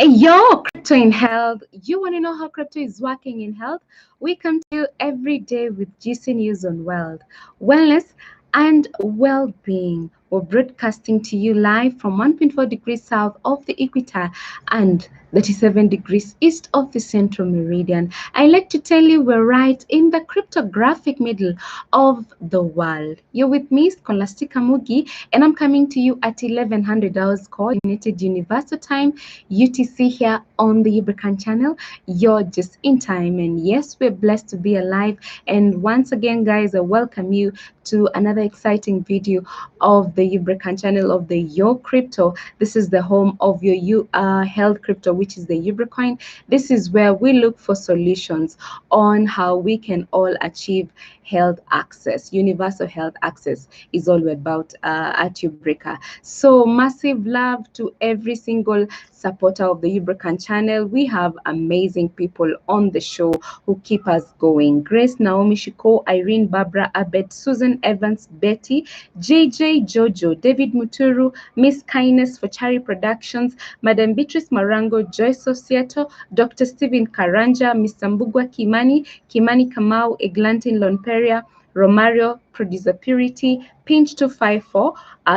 Hey, yo, crypto in health. You want to know how crypto is working in health? We come to you every day with GC News on Wealth, Wellness, and Well-being. We're broadcasting to you live from 1.4 degrees south of the equator and 37 degrees east of the central meridian. I like to tell you we're right in the cryptographic middle of the world. You're with me, Scholastica Mugi, and I'm coming to you at 1100 hours coordinated universal time UTC here on the Yubrican channel. You're just in time, and yes, we're blessed to be alive. And once again, guys, I welcome you to another exciting video of the Yubrican channel of the Your Crypto. This is the home of your health crypto, which is the Yubricoin. This is where we look for solutions on how we can all achieve health access. Universal health access is all we're about at Yubrica. So massive love to every single supporter of the Yubrican channel. We have amazing people on the show who keep us going. Grace, Naomi Shiko, Irene, Barbara, Abed, Susan Evans, Betty, JJ, Jojo, David Muturu, Miss Kindness for Chari Productions, Madam Beatrice Marango, Joyce of Seattle, Dr. Stephen Karanja, Mr. Mbugwa Kimani, Kimani Kamau, Eglantin Lonperia, Romario, Producer Purity, Pinch 254,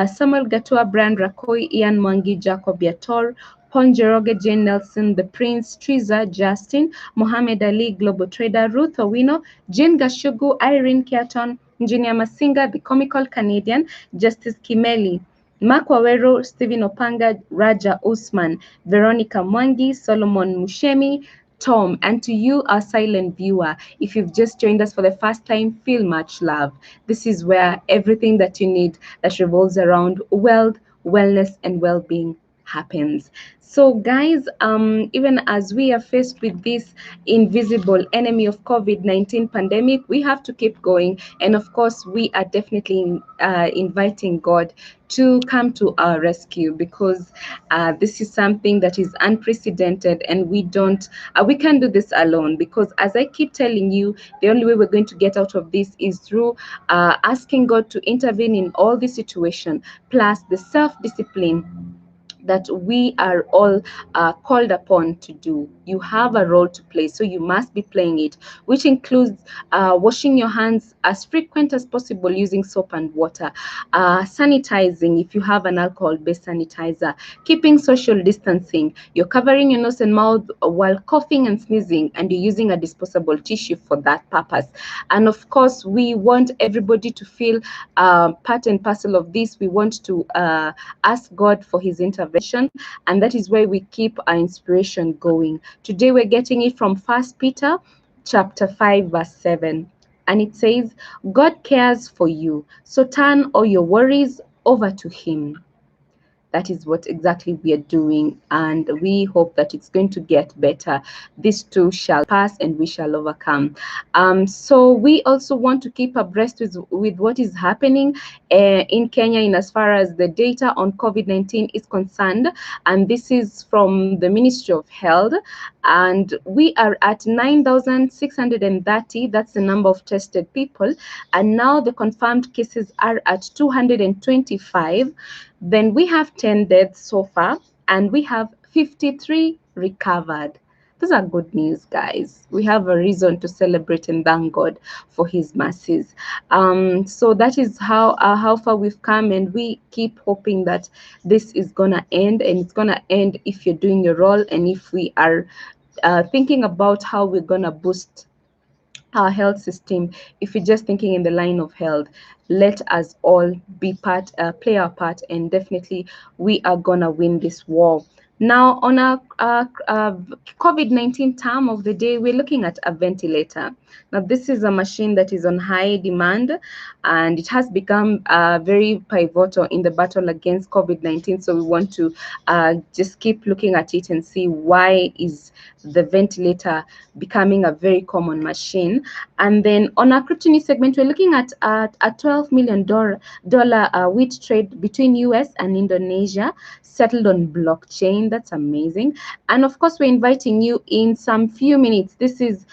Samuel Gatua, Brand Rakoi, Ian Mwangi, Jacob Yator, Ponjeroge, Jane Nelson, The Prince, Triza, Justin, Mohammed Ali, Global Trader, Ruth Owino, Jane Gashugu, Irene Keaton, Engineer Masinga, The Comical Canadian, Justice Kimeli, Mark Wawero, Stephen Opanga, Raja Usman, Veronica Mwangi, Solomon Mushemi, Tom, and to you, our silent viewer, if you've just joined us for the first time, feel much love. This is where everything that you need that revolves around wealth, wellness, and well-being happens. So guys, even as we are faced with this invisible enemy of COVID-19 pandemic, we have to keep going. And of course, we are definitely inviting God to come to our rescue, because this is something that is unprecedented, and we can't do this alone, because as I keep telling you, the only way we're going to get out of this is through asking God to intervene in all the situation, plus the self-discipline that we are all called upon to do. You have a role to play, so you must be playing it, which includes washing your hands as frequent as possible using soap and water, sanitizing if you have an alcohol-based sanitizer, keeping social distancing, you're covering your nose and mouth while coughing and sneezing, and you're using a disposable tissue for that purpose. And of course, we want everybody to feel part and parcel of this. We want to ask God for his intervention, and that is where we keep our inspiration going. Today we're getting it from 1 Peter chapter 5 verse 7, and it says, God cares for you, so turn all your worries over to him. That is what exactly we are doing, and we hope that it's going to get better. This too shall pass, and we shall overcome. So we also want to keep abreast with what is happening in Kenya in as far as the data on COVID-19 is concerned, and this is from the Ministry of Health, and we are at 9,630. That's the number of tested people, and now the confirmed cases are at 225. Then we have 10 deaths so far, and we have 53 recovered. Those are good news, guys. We have a reason to celebrate and thank God for his mercies. So that is how far we've come, and we keep hoping that this is gonna end, and it's gonna end if you're doing your role, and if we are thinking about how we're gonna boost our health system. If you're just thinking in the line of health, let us all play our part, and definitely we are gonna win this war. Now, on our COVID-19 term of the day, we're looking at a ventilator. Now, this is a machine that is on high demand, and it has become very pivotal in the battle against COVID-19. So we want to just keep looking at it and see why is the ventilator becoming a very common machine. And then on our crypto news segment, we're looking at a $12 million wheat trade between US and Indonesia settled on blockchain. That's amazing. And of course, we're inviting you in some few minutes. This is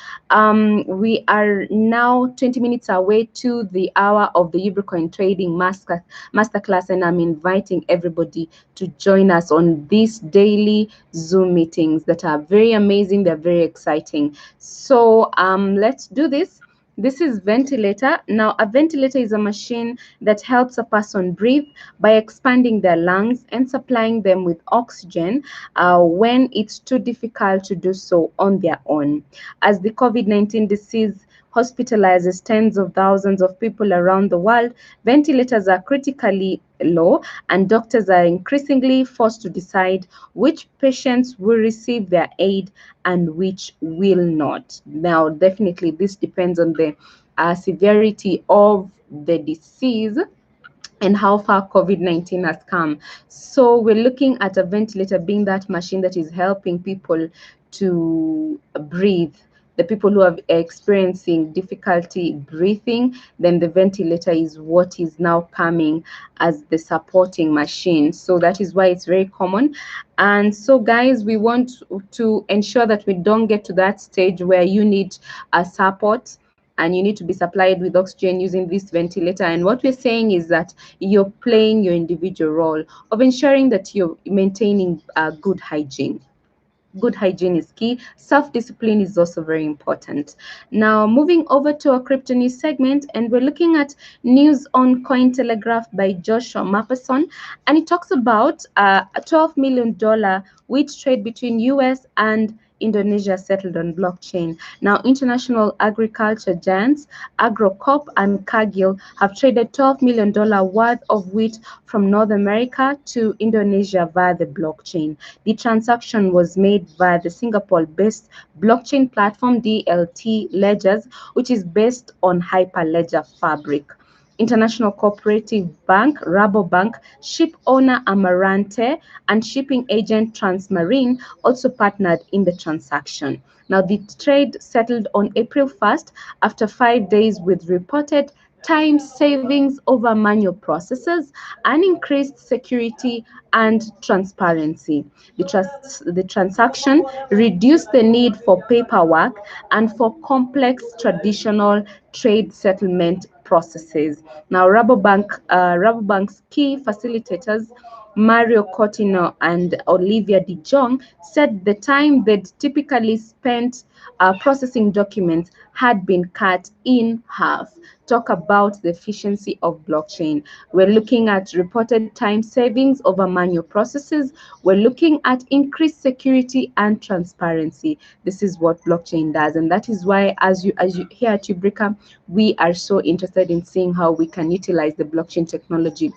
we are now 20 minutes away to the hour of the Ubricoin trading masterclass, and I'm inviting everybody to join us on these daily Zoom meetings that are very amazing. They're very exciting. So let's do this. This is ventilator. Now, a ventilator is a machine that helps a person breathe by expanding their lungs and supplying them with oxygen when it's too difficult to do so on their own. As the COVID-19 disease hospitalizes tens of thousands of people around the world, ventilators are critically low, and doctors are increasingly forced to decide which patients will receive their aid and which will not. Now, definitely, this depends on the severity of the disease and how far COVID-19 has come. So we're looking at a ventilator being that machine that is helping people to breathe. The people who are experiencing difficulty breathing, then the ventilator is what is now coming as the supporting machine. So that is why it's very common. And so, guys, we want to ensure that we don't get to that stage where you need a support and you need to be supplied with oxygen using this ventilator. And what we're saying is that you're playing your individual role of ensuring that you're maintaining good hygiene. Good hygiene is key. Self-discipline is also very important. Now, moving over to our crypto news segment, and we're looking at news on Cointelegraph by Joshua Mapperson, and it talks about a $12 million wheat trade between US and Indonesia settled on blockchain. Now, international agriculture giants AgroCorp and Cargill have traded $12 million worth of wheat from North America to Indonesia via the blockchain. The transaction was made via the Singapore-based blockchain platform DLT Ledgers, which is based on Hyperledger Fabric. International Cooperative Bank, Rabobank, ship owner Amarante, and shipping agent Transmarine also partnered in the transaction. Now, the trade settled on April 1st after 5 days with reported time savings over manual processes and increased security and transparency. The transaction reduced the need for paperwork and for complex traditional trade settlement processes. Now, Rabobank's key facilitators, Mario Cotino and Olivia De Jong, said the time they'd typically spent processing documents had been cut in half. Talk about the efficiency of blockchain. We're looking at reported time savings over manual processes. We're looking at increased security and transparency. This is what blockchain does, and that is why, as you here at Ubrica, we are so interested in seeing how we can utilize the blockchain technology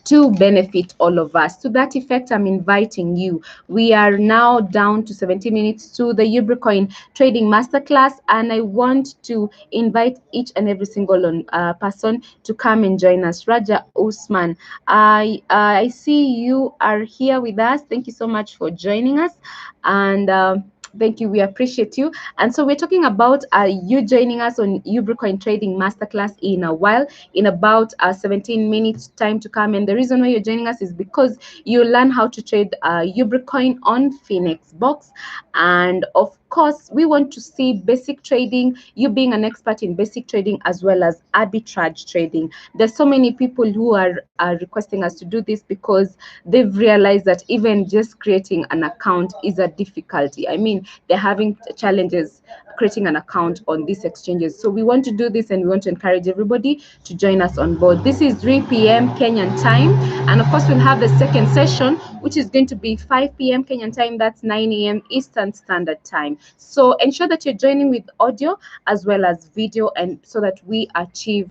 to benefit all of us. To that effect, I'm inviting you. We are now down to 70 minutes to the Ubricoin Trading Masterclass, and I want to invite each and every single person to come and join us. Raja Usman, I see you are here with us. Thank you so much for joining us, and thank you. We appreciate you. And so we're talking about you joining us on Ubricoin Trading Masterclass in a while, in about 17 minutes time to come. And the reason why you're joining us is because you learn how to trade Ubricoin on Phoenix Box. And of course, we want to see basic trading, you being an expert in basic trading as well as arbitrage trading. There's so many people who are requesting us to do this because they've realized that even just creating an account is a difficulty. I mean, they're having challenges creating an account on these exchanges. So we want to do this, and we want to encourage everybody to join us on board. This is 3 p.m. Kenyan time, and of course we'll have the second session, which is going to be 5 p.m. Kenyan time. That's 9 a.m. Eastern Standard Time. So ensure that you're joining with audio as well as video, and so that we achieve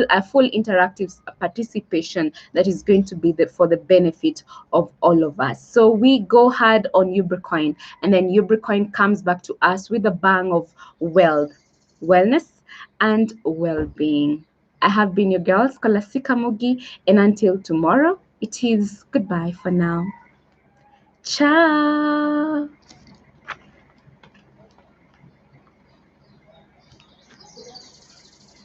a full interactive participation that is going to be for the benefit of all of us. So we go hard on Ubricoin, and then Ubricoin comes back to us with a bang of wealth, wellness, and well-being. I have been your girl, Scholastica Mugi, and until tomorrow, it is goodbye for now. Ciao.